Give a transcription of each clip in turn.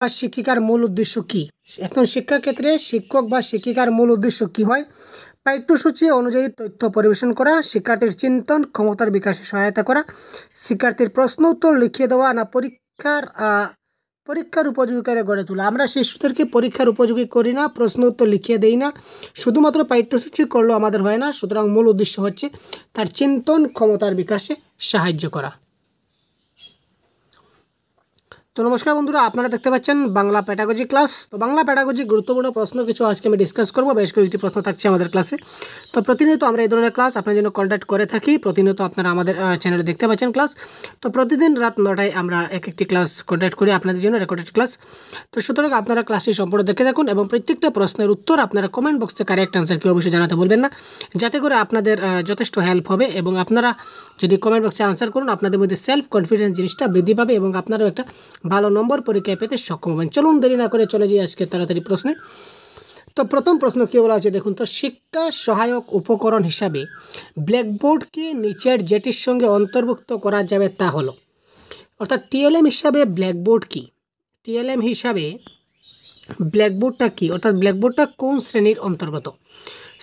বা শিক্ষিকার মূল উদ্দেশ্য কি? এখন শিক্ষাক্ষেত্রে শিক্ষক বা শিক্ষিকার মূল উদ্দেশ্য কি হয়? পাঠ্যসূচি অনুযায়ী তথ্য পরিবেশন করা, শিক্ষার্থীর চিন্তন ক্ষমতার বিকাশে সহায়তা করা, শিক্ষার্থীর প্রশ্ন উত্তর লিখিয়ে দেওয়া, না পরীক্ষার উপযোগী করে গড়ে তোলা। আমরা শিশুদেরকে পরীক্ষার উপযোগী করি না, প্রশ্ন উত্তর লিখিয়ে দেই না, শুধুমাত্র পাঠ্যসূচি করলেও আমাদের হয় না। সুতরাং মূল উদ্দেশ্য হচ্ছে তার চিন্তন ক্ষমতার বিকাশে সাহায্য করা। তো নমস্কার বন্ধুরা, আপনারা দেখতে পাচ্ছেন বাংলা প্যাডাগজি ক্লাস। তো বাংলা প্যাডাগজি গুরুত্বপূর্ণ প্রশ্ন কিছু আজকে আমি ডিসকাস করবো। বেশ কয়েকটি প্রশ্ন থাকছে আমাদের ক্লাসে। তো প্রতিনিয়ত আমরা এই ধরনের ক্লাস আপনার জন্য কন্ডাক্ট করে থাকি। প্রতিনিয়ত আপনারা আমাদের চ্যানেলে দেখতে পাচ্ছেন ক্লাস। তো প্রতিদিন রাত 9টায় আমরা একটি ক্লাস কন্ডাক্ট করি আপনাদের জন্য, রেকর্ডেড ক্লাস। তো সুতরাং আপনারা ক্লাসটি সম্পূর্ণ দেখে থাকুন এবং প্রত্যেকটা প্রশ্নের উত্তর আপনারা কমেন্ট বক্সে কারেক্ট আনসার কি অবশ্যই জানাতে বলবেন না, যাতে করে আপনাদের যথেষ্ট হেল্প হবে। এবং আপনারা যদি কমেন্ট বক্সে আনসার করুন, আপনাদের মধ্যে সেলফ কনফিডেন্স জিনিসটা বৃদ্ধি পাবে এবং আপনারাও একটা ভালো নম্বর পরীক্ষায় পেতে সক্ষম হবেন। চলুন দেরি না করে চলে যাই আজকে তাড়াতাড়ি প্রশ্নে। তো প্রথম প্রশ্ন কী বলা হচ্ছে দেখুন তো, শিক্ষা সহায়ক উপকরণ হিসাবে ব্ল্যাকবোর্ডকে নিচের যেটির সঙ্গে অন্তর্ভুক্ত করা যাবে তা হলো, অর্থাৎ টিএলএম হিসাবে ব্ল্যাকবোর্ড কি? টিএলএম হিসাবে ব্ল্যাকবোর্ডটা কি, অর্থাৎ ব্ল্যাকবোর্ডটা কোন শ্রেণীর অন্তর্গত?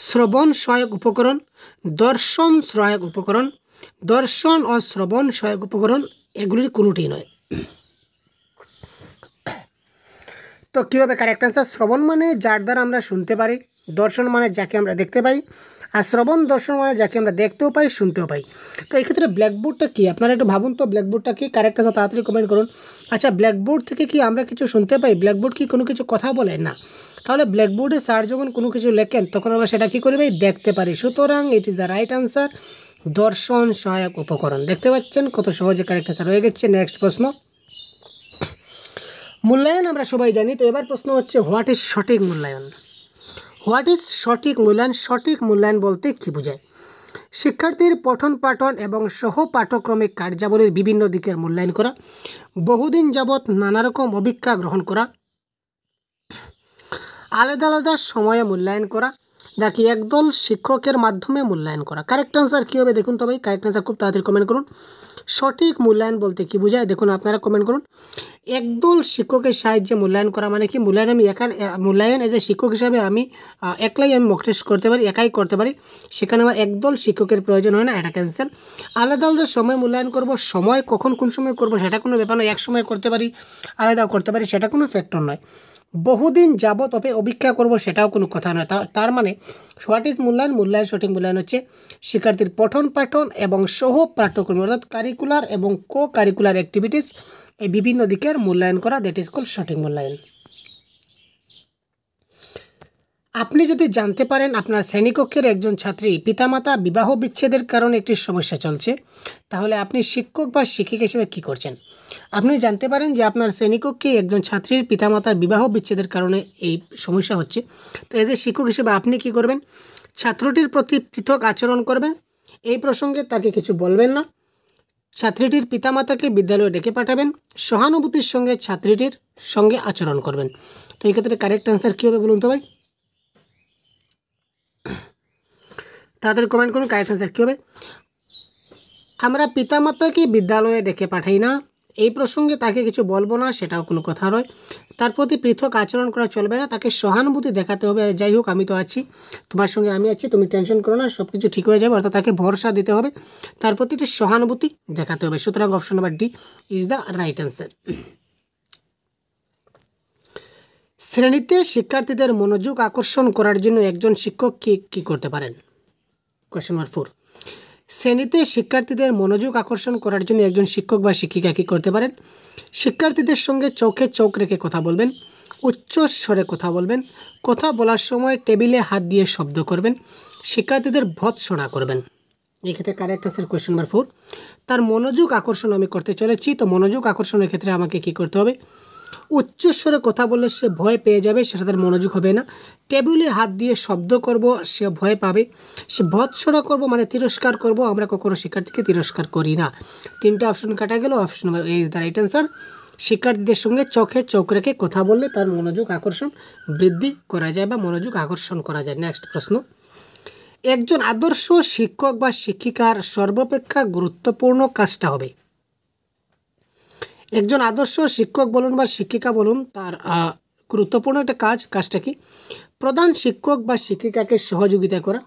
শ্রবণ সহায়ক উপকরণ, দর্শন সহায়ক উপকরণ, দর্শন ও শ্রবণ সহায়ক উপকরণ, এগুলির কোনোটি নয়। তো কী হবে কারেক্ট অ্যান্সার? শ্রবণ মানে যার দ্বারা আমরা শুনতে পারি, দর্শন মানে যাকে আমরা দেখতে পাই, আর শ্রবণ দর্শন মানে যাকে আমরা দেখতেও পাই শুনতেও পাই। তো এই ক্ষেত্রে ব্ল্যাকবোর্ডটা কী, আপনারা একটু ভাবুন তো ব্ল্যাকবোর্ডটা কী? কারেক্ট অ্যান্সার তাড়াতাড়ি কমেন্ট করুন। আচ্ছা, ব্ল্যাকবোর্ড থেকে কি আমরা কিছু শুনতে পাই? ব্ল্যাকবোর্ড কি কোনো কিছু কথা বলে? না। তাহলে ব্ল্যাকবোর্ডে স্যার যখন কোনো কিছু লেখেন তখন আমরা সেটা কী করি ভাই? দেখতে পারি। সুতরাং it is the right answer, দর্শন সহায়ক উপকরণ। দেখতে পাচ্ছেন কত সহজে কারেক্ট অ্যান্সার হয়ে গেছে। নেক্সট প্রশ্ন, মূল্যায়ন আমরা সবাই জানি। তো এবার প্রশ্ন হচ্ছে, হোয়াট ইজ সঠিক মূল্যায়ন? হোয়াট ইজ সঠিক মূল্যায়ন? সঠিক মূল্যায়ন বলতে কী বোঝায়? শিক্ষার্থীর পঠন পাঠন এবং সহ পাঠ্যক্রমিক কার্যাবলীর বিভিন্ন দিকের মূল্যায়ন করা, বহুদিন যাবৎ নানা রকম অভিজ্ঞতা গ্রহণ করা, আলাদা আলাদা সময়ে মূল্যায়ন করা, নাকি একদল শিক্ষকের মাধ্যমে মূল্যায়ন করা। কারেক্ট আনসার কী হবে দেখুন তো ভাই, কারেক্ট আনসার খুব তাড়াতাড়ি কমেন্ট করুন। সঠিক মূল্যায়ন বলতে কী বোঝায় দেখুন, আপনারা কমেন্ট করুন। একদল শিক্ষকের সাহায্যে মূল্যায়ন করা মানে কি? মূল্যায়ন আমি মূল্যায়ন এজ এ শিক্ষক হিসাবে আমি একলাই আমি মক টেস্ট করতে পারি, একাই করতে পারি, সেখানে আমার একদল শিক্ষকের প্রয়োজন হয় না, এটা ক্যান্সেল। আলাদা আলাদা সময় মূল্যায়ন করব, সময় কখন কোন সময় করব সেটা কোনো ব্যাপার নয়, এক সময় করতে পারি, আলাদাও করতে পারি, সেটা কোনো ফ্যাক্টর নয়। বহুদিন যাবৎ অপেক্ষা করব সেটাও কোনো কথা নয়। তার মানে হোয়াট ইজ মূল্যায়ন? মূল্যায়ন, সঠিক মূল্যায়ন হচ্ছে শিক্ষার্থীর পঠন পাঠন এবং সহ পাঠ্যক্রম, অর্থাৎ কারিকুলার এবং কো কারিকুলার অ্যাক্টিভিটিস, এই বিভিন্ন দিকের মূল্যায়ন করা, দ্যাট ইজ কল্ড সঠিক মূল্যায়ন। আপনি যদি জানতে পারেন আপনার শ্রেণীকক্ষের একজন ছাত্রী পিতামাতা বিবাহ বিচ্ছেদের কারণে একটি সমস্যা চলছে, তাহলে আপনি শিক্ষক বা শিক্ষিকা হিসেবে কী করছেন? আপনি জানতে পারেন যে আপনার শ্রেণীকক্ষে একজন ছাত্রীর পিতামাতার বিবাহ বিচ্ছেদের কারণে এই সমস্যা হচ্ছে, তো এজ এ শিক্ষক হিসেবে আপনি কী করবেন? ছাত্রটির প্রতি পৃথক আচরণ করবেন, এই প্রসঙ্গে তাকে কিছু বলবেন না, ছাত্রীটির পিতামাতাকে বিদ্যালয়ে ডেকে পাঠাবেন, সহানুভূতির সঙ্গে ছাত্রীটির সঙ্গে আচরণ করবেন। তো এই ক্ষেত্রে কারেক্ট অ্যান্সার কী হবে বলুন তো ভাই? তাদের কমেন্ট করুন, কারেক্ট অ্যান্সার কী হবে? আমরা পিতামাতাকে বিদ্যালয়ে ডেকে পাঠাই না, এই প্রসঙ্গে তাকে কিছু বলবো না, সেটাও কোনো কথা নয়, তার প্রতি পৃথক আচরণ করা চলবে না, তাকে সহানুভূতি দেখাতে হবে, যাই হোক আমি তো আছি, তোমার সঙ্গে আমি আছি, তুমি টেনশন করো না, সব কিছু ঠিক হয়ে যাবে, অর্থাৎ তাকে ভরসা দিতে হবে, তার প্রতি একটি সহানুভূতি দেখাতে হবে। সুতরাং option number D is the right answer. শ্রেণীতে শিক্ষার্থীদের মনোযোগ আকর্ষণ করার জন্য একজন শিক্ষক কী করতে পারেন? কোয়েশ্চন নাম্বার 4, শ্রেণীতে শিক্ষার্থীদের মনোযোগ আকর্ষণ করার জন্য একজন শিক্ষক বা শিক্ষিকা কী করতে পারেন? শিক্ষার্থীদের সঙ্গে চোখে চোখ রেখে কথা বলবেন, উচ্চ স্বরে কথা বলবেন, কথা বলার সময় টেবিলে হাত দিয়ে শব্দ করবেন, শিক্ষার্থীদের ভৎসনা করবেন। এক্ষেত্রে কারেক্ট আনসার কোয়েশ্চন নাম্বার 4, তার মনোযোগ আকর্ষণ আমি করতে চলেছি। তো মনোযোগ আকর্ষণের ক্ষেত্রে আমাকে কী করতে হবে? উচ্চস্বরে কথা বললে সে ভয় পেয়ে যাবে, সেটা তার মনোযোগ হবে না। টেবিলে হাত দিয়ে শব্দ করব, সে ভয় পাবে। সে ভৎসনা করব মানে তিরস্কার করব, আমরা কখনো শিক্ষার্থীকে তিরস্কার করি না। 3টা অপশন কাটা গেল, option number A is the right answer. শিক্ষার্থীদের সঙ্গে চোখে চোখ রেখে কথা বললে তার মনোযোগ আকর্ষণ বৃদ্ধি করা যায় বা মনোযোগ আকর্ষণ করা যায়। নেক্সট প্রশ্ন, একজন আদর্শ শিক্ষক বা শিক্ষিকার সর্বাপেক্ষা গুরুত্বপূর্ণ কাজটা হবে। একজন আদর্শ শিক্ষক বলুন বা শিক্ষিকা বলুন, তার গুরুত্বপূর্ণ একটা কাজটা কি? প্রধান শিক্ষক বা শিক্ষিকাকে সহযোগিতা করা।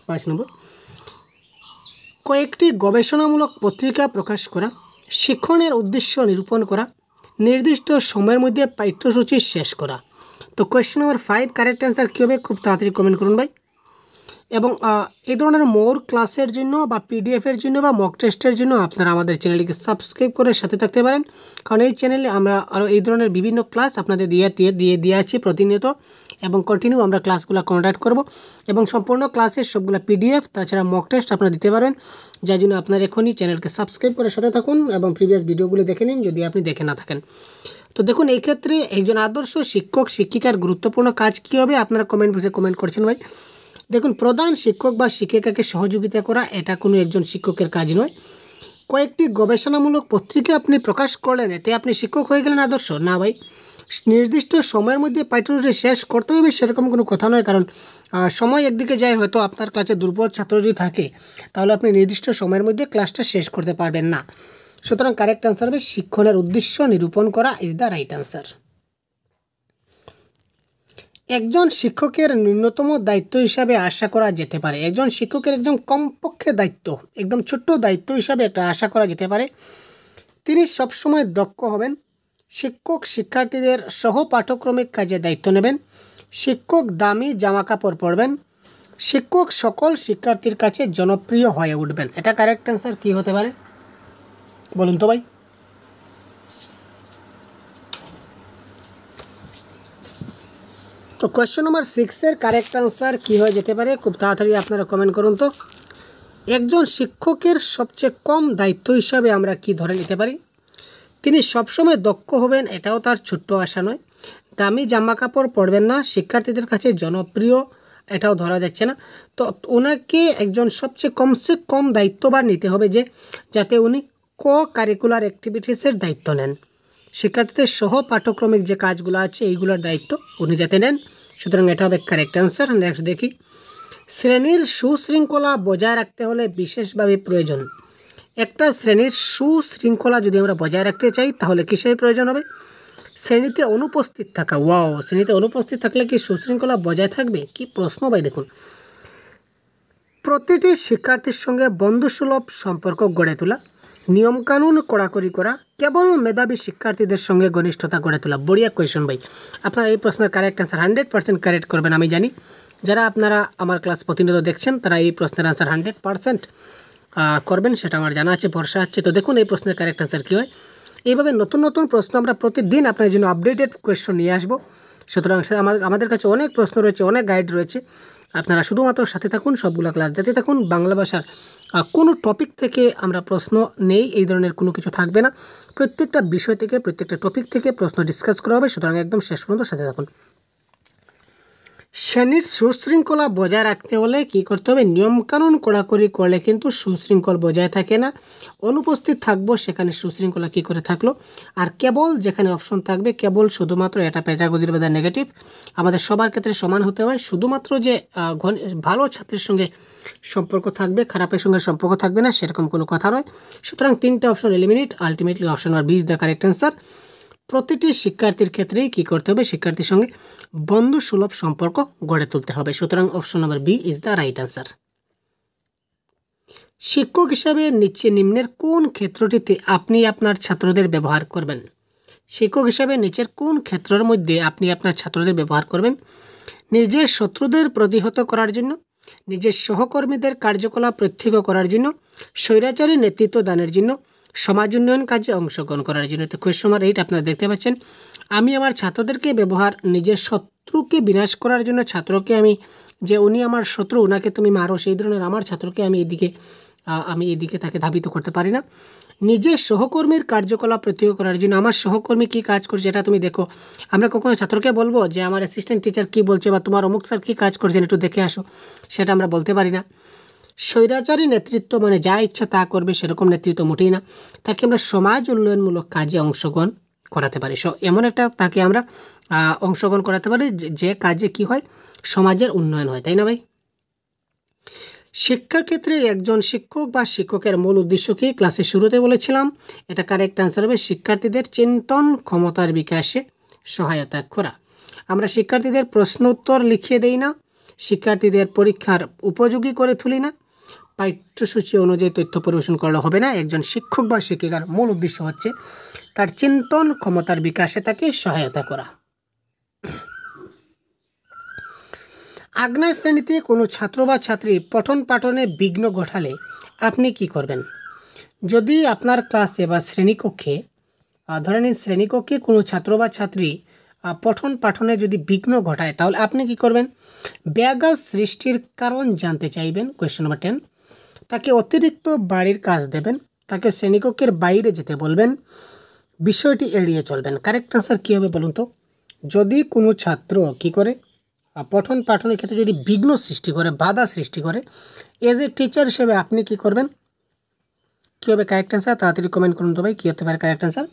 5 নম্বর, কয়েকটি গবেষণামূলক পত্রিকা প্রকাশ করা, শিক্ষণের উদ্দেশ্য নিরূপণ করা, নির্দিষ্ট সময়ের মধ্যে পাঠ্যসূচি শেষ করা। তো কোয়েশ্চেন নম্বর 5 কারেক্ট অ্যান্সার কী হবে? খুব তাড়াতাড়ি কমেন্ট করুন ভাই। এবং এই ধরনের মোর ক্লাসের জন্য বা পিডিএফের জন্য বা মক টেস্টের জন্য আপনারা আমাদের চ্যানেলটিকে সাবস্ক্রাইব করে সাথে থাকতে পারেন, কারণ এই চ্যানেলে আমরা আরও এই ধরনের বিভিন্ন ক্লাস আপনাদের দিয়ে আছি প্রতিনিয়ত, এবং কন্টিনিউ আমরা ক্লাসগুলো কন্ডাক্ট করব, এবং সম্পূর্ণ ক্লাসের সবগুলো পিডিএফ তাছাড়া মক টেস্ট আপনারা দিতে পারবেন। যার জন্য আপনারা এখনই চ্যানেলকে সাবস্ক্রাইব করে সাথে থাকুন এবং প্রিভিয়াস ভিডিওগুলো দেখে নিন যদি আপনি দেখে না থাকেন। তো দেখুন, এই ক্ষেত্রে একজন আদর্শ শিক্ষক শিক্ষিকার গুরুত্বপূর্ণ কাজ কী হবে? আপনারা কমেন্ট বক্সে কমেন্ট করছেন ভাই। দেখুন, প্রধান শিক্ষক বা শিক্ষিকাকে সহযোগিতা করা এটা কোনো একজন শিক্ষকের কাজ নয়। কয়েকটি গবেষণামূলক পত্রিকা আপনি প্রকাশ করলেন, এতে আপনি শিক্ষক হয়ে গেলেন আদর্শ? না ভাই, নির্দিষ্ট সময়ের মধ্যে পাঠ্যসূচি শেষ করতে হবে সেরকম কোনো কথা নয়, কারণ সময় একদিকে যায়, হয়তো আপনার ক্লাসে দুর্বল ছাত্র যদি থাকে তাহলে আপনি নির্দিষ্ট সময়ের মধ্যে ক্লাসটা শেষ করতে পারবেন না। সুতরাং কারেক্ট আনসার হবে শিক্ষণের উদ্দেশ্য নিরূপণ করা ইজ দ্য রাইট আনসার। একজন শিক্ষকের ন্যূনতম দায়িত্ব হিসাবে আশা করা যেতে পারে, একজন শিক্ষকের একদম কমপক্ষে দায়িত্ব, একদম ছোট্ট দায়িত্ব হিসাবে একটা আশা করা যেতে পারে, তিনি সবসময় দক্ষ হবেন, শিক্ষক শিক্ষার্থীদের সহ পাঠ্যক্রমিক কাজে দায়িত্ব নেবেন, শিক্ষক দামি জামাকাপড় পরবেন, শিক্ষক সকল শিক্ষার্থীর কাছে জনপ্রিয় হয়ে উঠবেন। এটা কারেক্ট অ্যান্সার কী হতে পারে বলুন তো ভাই? তো কোয়েশ্চেন নম্বর 6-এর কারেক্ট আনসার কী হয়ে যেতে পারে? খুব তাড়াতাড়ি আপনারা কমেন্ট করুন তো। একজন শিক্ষকের সবচেয়ে কম দায়িত্ব হিসাবে আমরা কি ধরে নিতে পারি? তিনি সবসময় দক্ষ হবেন, এটাও তার ছোট্ট আশা নয়। দামি জামা কাপড় পরবেন না, শিক্ষার্থীদের কাছে জনপ্রিয়, এটাও ধরা যাচ্ছে না। তো ওনাকে একজন সবচেয়ে কমসে কম দায়িত্ববান নিতে হবে, যাতে উনি কারিকুলার অ্যাক্টিভিটিসের দায়িত্ব নেন, শিক্ষার্থীদের সহ পাঠ্যক্রমিক যে কাজগুলো আছে এইগুলোর দায়িত্ব উনি যাতে নেন। সুতরাং এটা হবে কারেক্ট অ্যান্সার। নেক্সট দেখি, শ্রেণীর সুশৃঙ্খলা বজায় রাখতে হলে বিশেষভাবে প্রয়োজন। একটা শ্রেণীর সুশৃঙ্খলা যদি আমরা বজায় রাখতে চাই তাহলে কিসের প্রয়োজন হবে? শ্রেণীতে অনুপস্থিত থাকা। ওয়াও, শ্রেণীতে অনুপস্থিত থাকলে কি সুশৃঙ্খলা বজায় থাকবে? কি প্রশ্ন ভাই! দেখুন, প্রতিটি শিক্ষার্থীর সঙ্গে বন্ধুসুলভ সম্পর্ক গড়ে তোলা, নিয়মকানুন কড়াকড়ি করা, কেবল মেধাবী শিক্ষার্থীদের সঙ্গে ঘনিষ্ঠতা গড়ে তোলা। বড়িয়া কোয়েশন ভাই। আপনারা এই প্রশ্নের কারেক্ট অ্যান্সার 100% কারেক্ট করবেন, আমি জানি। যারা আপনারা আমার ক্লাস প্রতিনিয়ত দেখছেন তারা এই প্রশ্নের আনসার 100% করবেন, সেটা আমার জানা আছে, ভরসা আছে। তো দেখুন এই প্রশ্নের কারেক্ট অ্যান্সার কী হয়। এইভাবে নতুন নতুন প্রশ্ন আমরা প্রতিদিন আপনার জন্য আপডেটেড কোয়েশ্চন নিয়ে আসবো। সুতরাং আমাদের কাছে অনেক প্রশ্ন রয়েছে, অনেক গাইড রয়েছে, আপনারা শুধুমাত্র সাথে থাকুন, সবগুলো ক্লাস দেখতে থাকুন। বাংলা ভাষার কোনো টপিক থেকে আমরা প্রশ্ন নেই, এই ধরনের কোনো কিছু থাকবে না। প্রত্যেকটা বিষয় থেকে, প্রত্যেকটা টপিক থেকে প্রশ্ন ডিসকাস করা হবে, সুতরাং একদম শেষ পর্যন্ত সাথে থাকুন। শ্রেণীর সুশৃঙ্খলা বজায় রাখতে হলে কী করতে হবে? নিয়মকানুন কড়াকড়ি করলে কিন্তু সুশৃঙ্খল বজায় থাকে না। অনুপস্থিত থাকবো, সেখানে সুশৃঙ্খলা কী করে থাকলো? আর কেবল, যেখানে অপশন থাকবে কেবল, শুধুমাত্র, এটা পেজাগজির বাজার নেগেটিভ। আমাদের সবার ক্ষেত্রে সমান হতে হয়। শুধুমাত্র যে ভালো ছাত্রের সঙ্গে সম্পর্ক থাকবে, খারাপের সঙ্গে সম্পর্ক থাকবে না, সেরকম কোনো কথা নয়। সুতরাং 3টে option eliminate. Ultimately option number B is the correct answer. প্রতিটি শিক্ষার্থীর ক্ষেত্রেই কী করতে হবে? শিক্ষার্থীর সঙ্গে বন্ধু সুলভ সম্পর্ক গড়ে তুলতে হবে। সুতরাং option number B is the right answer. শিক্ষক হিসাবে নিম্নের কোন ক্ষেত্রটিতে আপনি আপনার ছাত্রদের ব্যবহার করবেন? শিক্ষক হিসাবে নিচের কোন ক্ষেত্রের মধ্যে আপনি আপনার ছাত্রদের ব্যবহার করবেন? নিজের শত্রুদের প্রতিহত করার জন্য, নিজের সহকর্মীদের কার্যকলাপ প্রত্যক্ষ করার জন্য, স্বৈরাচারী নেতৃত্ব দানের জন্য, সমাজ উন্নয়ন কাজে অংশগ্রহণ করার জন্য। তো কোয়েশ্চন নাম্বার 8 আপনারা দেখতে পাচ্ছেন, আমি আমার ছাত্রদেরকে ব্যবহার নিজের শত্রুকে বিনাশ করার জন্য, ছাত্রকে আমি, যে উনি আমার শত্রু, ওনাকে তুমি মারো, সেই ধরনের আমার ছাত্রকে আমি এদিকে তাকে ধাবিত করতে পারি না। নিজের সহকর্মীর কার্যকলাপ প্রত্যক্ষ করার জন্য, আমার সহকর্মী কী কাজ করছে এটা তুমি দেখো। আমরা কখনো ছাত্রকে বলবো যে আমার অ্যাসিস্ট্যান্ট টিচার কী বলছে বা তোমার অমুক স্যার কী কাজ করছেন একটু দেখে আসো, সেটা আমরা বলতে পারি না। স্বৈরাচারী নেতৃত্ব, মানে যা ইচ্ছা তা করবে, সেরকম নেতৃত্ব মোটেই না। তাকে আমরা সমাজ উন্নয়নমূলক কাজে অংশগ্রহণ করাতে পারি। এমন একটা তাকে আমরা অংশগ্রহণ করাতে পারি যে কাজে কি হয়, সমাজের উন্নয়ন হয়, তাই না ভাই? শিক্ষাক্ষেত্রে একজন শিক্ষক বা শিক্ষকের মূল উদ্দেশ্য কি? ক্লাসের শুরুতে বলেছিলাম, এটা কারেক্ট আনসার হবে শিক্ষার্থীদের চিন্তন ক্ষমতার বিকাশে সহায়তা করা। আমরা শিক্ষার্থীদের প্রশ্ন উত্তর লিখিয়ে দেই না, শিক্ষার্থীদের পরীক্ষার উপযোগী করে তুলি না, পাঠ্যসূচি অনুযায়ী তথ্য পরিবেশন করলে হবে না। একজন শিক্ষক বা শিক্ষিকার মূল উদ্দেশ্য হচ্ছে তার চিন্তন ক্ষমতার বিকাশে তাকে সহায়তা করা। আগ্নেয় শ্রেণীতে কোনো ছাত্র বা ছাত্রী পঠন পাঠনে বিঘ্ন ঘটালে আপনি কি করবেন? যদি আপনার ক্লাসে বা শ্রেণীকক্ষে ধরে নিন শ্রেণীকক্ষে কোনো ছাত্র বা ছাত্রী পঠন পাঠনে যদি বিঘ্ন ঘটায়, তাহলে আপনি কি করবেন? ব্যাঘাত সৃষ্টির কারণ জানতে চাইবেন, কোয়েশ্চন নাম্বার 10। তাকে অতিরিক্ত বাড়ির কাজ দেবেন, তাকে শ্রেণীকক্ষের বাইরে যেতে বলবেন, বিষয়টি এড়িয়ে চলবেন। কারেক্ট আনসার কী হবে বলুন তো? যদি কোনো ছাত্র কি করে পঠন পাঠনের ক্ষেত্রে যদি বিঘ্ন সৃষ্টি করে, বাধা সৃষ্টি করে, এজ এ টিচার হিসেবে আপনি কি করবেন? কী হবে কারেক্ট আনসার? তাড়াতাড়ি কমেন্ট করুন তো ভাই, কী হতে পারে কারেক্ট আনসার?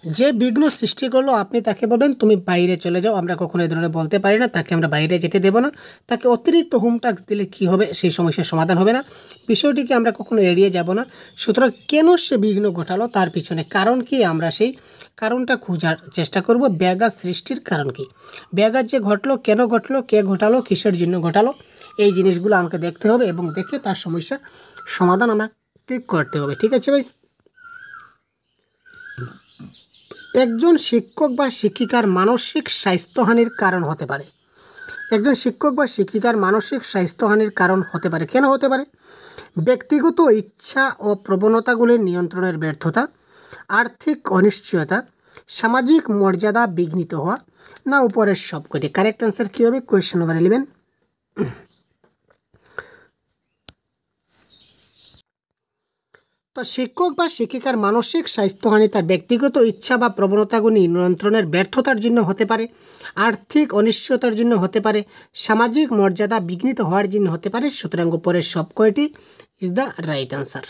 যে বিঘ্ন সৃষ্টি করলো আপনি তাকে বলবেন তুমি বাইরে চলে যাও। আমরা কখনো এই ধরনের বলতে পারি না, তাকে আমরা বাইরে যেতে দেবো না। তাকে অতিরিক্ত হোম টাস্ক দিলে কি হবে? সেই সমস্যার সমাধান হবে না। বিষয়টিকে আমরা কখনো এড়িয়ে যাব না। সুতরাং কেন সে বিঘ্ন ঘটালো, তার পিছনে কারণ কি, আমরা সেই কারণটা খোঁজার চেষ্টা করব। ব্যাঘাত সৃষ্টির কারণ কি, ব্যাঘাত যে ঘটলো, কেন ঘটলো, কে ঘটালো, কিসের জন্য ঘটালো, এই জিনিসগুলো আমাকে দেখতে হবে এবং দেখে তার সমস্যার সমাধান আমাকে করতে হবে। ঠিক আছে ভাই? একজন শিক্ষক বা শিক্ষিকার মানসিক স্বাস্থ্যহানির কারণ হতে পারে। একজন শিক্ষক বা শিক্ষিকার মানসিক স্বাস্থ্যহানির কারণ হতে পারে। কেন হতে পারে? ব্যক্তিগত ইচ্ছা ও প্রবণতাগুলি নিয়ন্ত্রণের ব্যর্থতা, আর্থিক অনিশ্চয়তা, সামাজিক মর্যাদা বিঘ্নিত হওয়া, না উপরের সবকটি। কারেক্ট অ্যান্সার কী হবে? Question number 11। তো শিক্ষক বা শিক্ষিকার মানসিক স্বাস্থ্যহানি তার ব্যক্তিগত ইচ্ছা বা প্রবণতাগুলি নিয়ন্ত্রণের ব্যর্থতার জন্য হতে পারে, আর্থিক অনিশ্চয়তার জন্য হতে পারে, সামাজিক মর্যাদা বিঘ্নিত হওয়ার জন্য হতে পারে। সুতরাং উপরের সব কয়টি ইজ দ্য রাইট আনসার।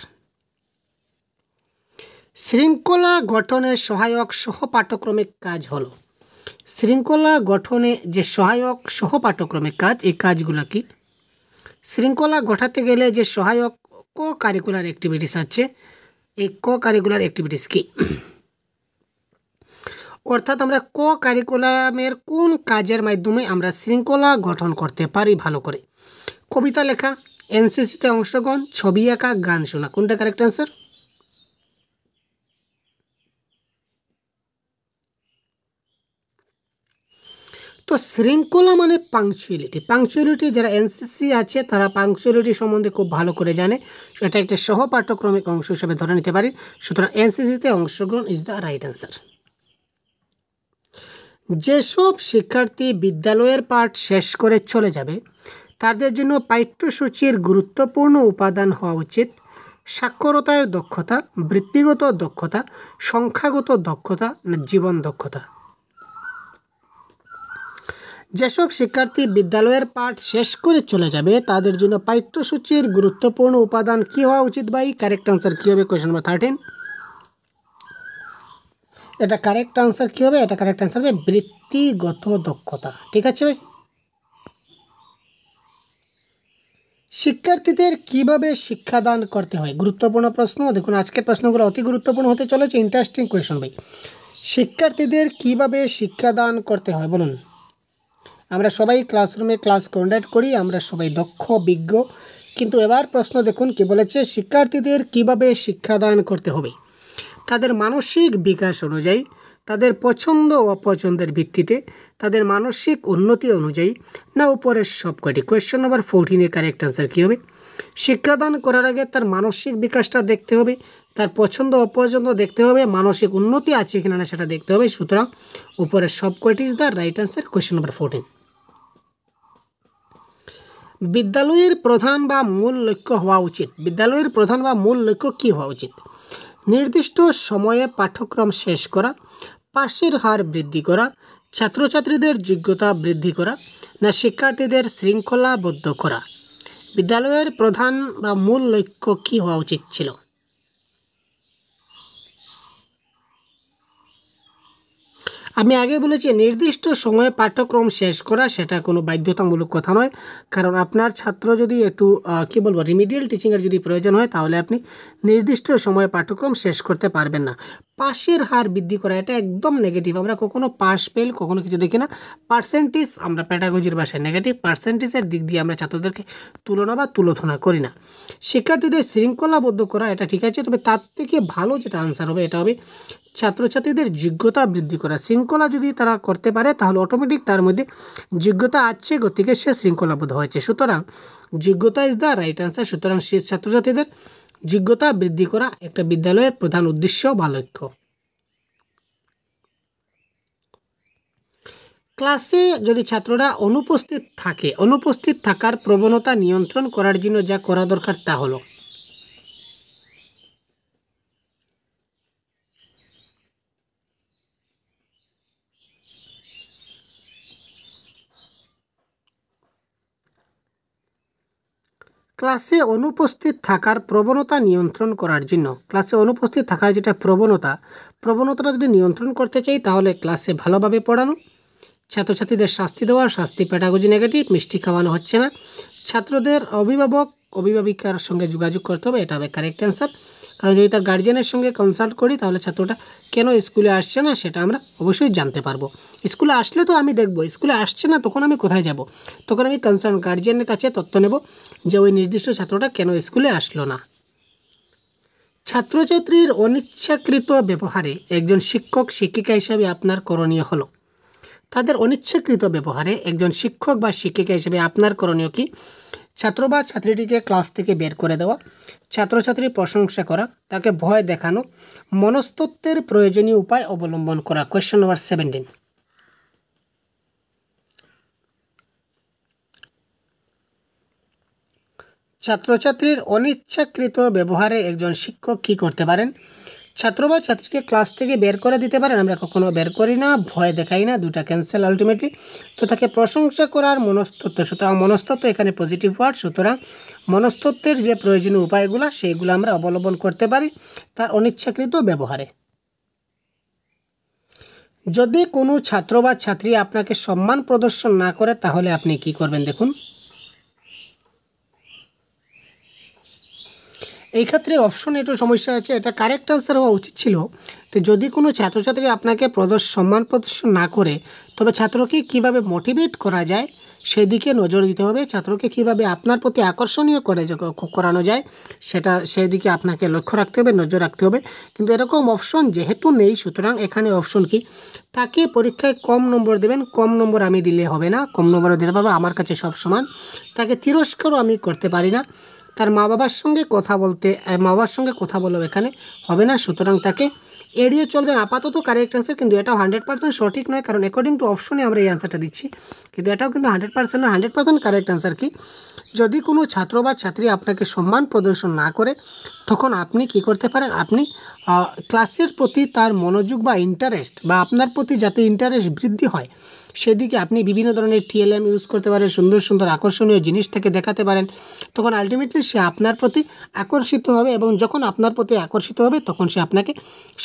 শৃঙ্খলা গঠনের সহায়ক সহপাঠক্রমিক কাজ হলো। শৃঙ্খলা গঠনে যে সহায়ক সহপাঠক্রমিক কাজ, এই কাজগুলো কি? শৃঙ্খলা ঘটাতে গেলে যে সহায়ক কো কারিকুলার অ্যাক্টিভিটিস আছে, এই কো কারিকুলার অ্যাক্টিভিটিস কি? অর্থাৎ আমরা কো কারিকুলামের কোন কাজের মাধ্যমে আমরা শৃঙ্খলা গঠন করতে পারি ভালো করে? কবিতা লেখা, এনসিসিতে অংশগ্রহণ, ছবি আঁকা, গান শোনা। কোনটা কারেক্ট অ্যান্সার? তো শৃঙ্খলা মানে পাংচুয়ালিটি। পাংচুয়ালিটি যারা এনসিসি আছে তারা পাংচুয়ালিটি সম্বন্ধে খুব ভালো করে জানে। এটা একটা সহপাঠ্যক্রমিক অংশ হিসেবে ধরে নিতে পারি। সুতরাং এনসিসিতে অংশগ্রহণ ইজ দ্য রাইট অ্যান্সার। যেসব শিক্ষার্থী বিদ্যালয়ের পাঠ শেষ করে চলে যাবে তাদের জন্য পাঠ্যসূচির গুরুত্বপূর্ণ উপাদান হওয়া উচিত সাক্ষরতার দক্ষতা, বৃত্তিগত দক্ষতা, সংখ্যাগত দক্ষতা, না জীবন দক্ষতা। যেসব শিক্ষার্থী বিদ্যালয়ের পাঠ শেষ করে চলে যাবে তাদের জন্য পাঠ্যসূচির গুরুত্বপূর্ণ উপাদান কি হওয়া উচিত ভাই? কারেক্ট আনসার কী হবে? Question number 13। এটা কারেক্ট আনসার কী হবে? এটা কারেক্ট আনসার হবে বৃত্তিগত দক্ষতা। ঠিক আছে ভাই? শিক্ষার্থীদের কিভাবে শিক্ষাদান করতে হয়? গুরুত্বপূর্ণ প্রশ্ন। দেখুন আজকের প্রশ্নগুলো অতি গুরুত্বপূর্ণ হতে চলেছে, ইন্টারেস্টিং কোয়েশ্চন ভাই। শিক্ষার্থীদের কিভাবে শিক্ষাদান করতে হয় বলুন? আমরা সবাই ক্লাসরুমে ক্লাস কন্ডাক্ট করি, আমরা সবাই দক্ষ বিজ্ঞ, কিন্তু এবার প্রশ্ন দেখুন কি বলেছে, শিক্ষার্থীদের কিভাবে শিক্ষাদান করতে হবে? তাদের মানসিক বিকাশ অনুযায়ী, তাদের পছন্দ ও অপছন্দের ভিত্তিতে, তাদের মানসিক উন্নতি অনুযায়ী, না উপরের সবকটি। কোয়েশ্চন নাম্বার 14 এর কারেক্ট আনসার কী হবে? শিক্ষাদান করার আগে তার মানসিক বিকাশটা দেখতে হবে, তার পছন্দ অপছন্দ দেখতে হবে, মানসিক উন্নতি আছে কিনা না সেটা দেখতে হবে। সুতরাং উপরের সবকটি is the right answer. Question number 14। বিদ্যালয়ের প্রধান বা মূল লক্ষ্য হওয়া উচিত। বিদ্যালয়ের প্রধান বা মূল লক্ষ্য কী হওয়া উচিত? নির্দিষ্ট সময়ে পাঠ্যক্রম শেষ করা, পাশের হার বৃদ্ধি করা, ছাত্রছাত্রীদের যোগ্যতা বৃদ্ধি করা, না শিক্ষার্থীদের শৃঙ্খলাবদ্ধ করা। বিদ্যালয়ের প্রধান বা মূল লক্ষ্য কী হওয়া উচিত ছিল? আমি আগে বলেছি নির্দিষ্ট সময়ে পাঠ্যক্রম শেষ করা সেটা কোনো বাধ্যতামূলক কথা নয়, কারণ আপনার ছাত্র যদি একটু কী বলবো রিমিডিয়াল টিচিংয়ের যদি প্রয়োজন হয় তাহলে আপনি নির্দিষ্ট সময়ে পাঠ্যক্রম শেষ করতে পারবেন না। পাশের হার বৃদ্ধি করা এটা একদম নেগেটিভ। আমরা কখনো পাস ফেল কখনো কিছু দেখি না। পার্সেন্টেজ আমরা প্যাডাগজির ভাষায় নেগেটিভ, পার্সেন্টেজের দিক দিয়ে আমরা ছাত্রদেরকে তুলনা বা তুলোধনা করি না। শিক্ষার্থীদের শৃঙ্খলাবদ্ধ করা এটা ঠিক আছে, তবে তার থেকে ভালো যেটা আনসার হবে এটা হবে ছাত্রছাত্রীদের যোগ্যতা বৃদ্ধি করা। শৃঙ্খলা যদি তারা করতে পারে তাহলে অটোমেটিক তার মধ্যে যোগ্যতা আছে, গতিকে সে শৃঙ্খলাবদ্ধ হয়েছে। সুতরাং যোগ্যতা ইজ দ্য রাইট আনসার। সুতরাং সে ছাত্রছাত্রীদের যোগ্যতা বৃদ্ধি করা একটা বিদ্যালয়ের প্রধান উদ্দেশ্য বা লক্ষ্য। ক্লাসে যদি ছাত্ররা অনুপস্থিত থাকার প্রবণতা নিয়ন্ত্রণ করার জন্য যা করা দরকার তা হলো ক্লাসে অনুপস্থিত থাকার প্রবণতা নিয়ন্ত্রণ করার জন্য ক্লাসে অনুপস্থিত থাকার যেটা প্রবণতাটা যদি নিয়ন্ত্রণ করতে চাই তাহলে ক্লাসে ভালোভাবে পড়ানো, ছাত্রছাত্রীদের শাস্তি দেওয়া, শাস্তি প্যাডাগজি নেগেটিভ, মিষ্টি খাওয়ানো হচ্ছে না, ছাত্রদের অভিভাবিকার সঙ্গে যোগাযোগ করতে হবে, এটা হবে কারেক্ট অ্যান্সার। কারণ যদি তার গার্জিয়ানের সঙ্গে কনসাল্ট করি তাহলে ছাত্রটা কেন স্কুলে আসছে না সেটা আমরা অবশ্যই জানতে পারবো। স্কুলে আসলে তো আমি দেখব, স্কুলে আসছে না তখন আমি কোথায় যাব? তখন আমি কনসার্ন গার্জিয়ানের কাছে তথ্য নেব যে ওই নির্দিষ্ট ছাত্রটা কেন স্কুলে আসলো না। ছাত্রছাত্রীর অনিচ্ছাকৃত ব্যবহারে একজন শিক্ষক শিক্ষিকা হিসাবে আপনার করণীয় হলো, তাদের অনিচ্ছাকৃত ব্যবহারে একজন শিক্ষক বা শিক্ষিকা হিসেবে আপনার করণীয় কি? ছাত্র বা ছাত্রীটিকে ক্লাস থেকে বের করে দেওয়া, ছাত্রছাত্রীর প্রশংসা করা, তাকে ভয় দেখানো, মনস্তত্ত্বের প্রয়োজনীয় উপায় অবলম্বন করা। Question number 17। ছাত্রছাত্রীর অনিচ্ছাকৃত ব্যবহারে একজন শিক্ষক কী করতে পারেন? ছাত্র বা ছাত্রীকে ক্লাস থেকে বের করে দিতে পারেন, আমরা কখনো বের করি না, ভয় দেখাই না, দুটা ক্যান্সেল আলটিমেটলি। তো তাকে প্রশংসা করার মনস্তত্ত্ব, সুতরাং মনস্তত্ত্ব এখানে পজিটিভ ওয়ার্ড, সুতরাং মনস্তত্ত্বের যে প্রয়োজনীয় উপায়গুলো সেইগুলো আমরা অবলম্বন করতে পারি তার অনিচ্ছাকৃত ব্যবহারে। যদি কোনো ছাত্র বা ছাত্রী আপনাকে সম্মান প্রদর্শন না করে তাহলে আপনি কি করবেন? দেখুন, এই ক্ষেত্রে অপশন একটু সমস্যা আছে, এটা কারেক্ট আনসার হওয়া উচিত ছিল। তো যদি কোনো ছাত্রছাত্রী আপনাকে সম্মান প্রদর্শন না করে তবে ছাত্রকে কিভাবে মোটিভেট করা যায় সেদিকে নজর দিতে হবে। ছাত্রকে কিভাবে আপনার প্রতি আকর্ষণীয় করানো যায় সেদিকে আপনাকে লক্ষ্য রাখতে হবে, নজর রাখতে হবে। কিন্তু এরকম অপশন যেহেতু নেই, সুতরাং এখানে অপশন কি? তাকে পরীক্ষায় কম নম্বর দেবেন, কম নম্বর আমি দিলে হবে না, কম নম্বরও দিতে পারবো, আমার কাছে সব সমান। তাকে তিরস্কারও আমি করতে পারি না, তার মা বাবার সঙ্গে কথা বলবো এখানে হবে না, সুতরাং তাকে এড়িয়ে চলবেন। আপাতত কারেক্ট অ্যান্সার, কিন্তু এটাও 100% সঠিক নয়, কারণ অ্যাকর্ডিং টু অপশনে আমরা এই অ্যান্সারটা দিচ্ছি, কিন্তু এটাও কিন্তু 100% না। 100% কারেক্ট অ্যান্সার কি? যদি কোনো ছাত্র বা ছাত্রী আপনাকে সম্মান প্রদর্শন না করে তখন আপনি কি করতে পারেন? আপনি ক্লাসের প্রতি তার মনোযোগ বা ইন্টারেস্ট বা আপনার প্রতি যাতে ইন্টারেস্ট বৃদ্ধি হয় সেদিকে আপনি বিভিন্ন ধরনের TLM ইউজ করতে পারেন, সুন্দর সুন্দর আকর্ষণীয় জিনিস থেকে দেখাতে পারেন। তখন আলটিমেটলি সে আপনার প্রতি আকর্ষিত হবে, এবং যখন আপনার প্রতি আকর্ষিত হবে তখন সে আপনাকে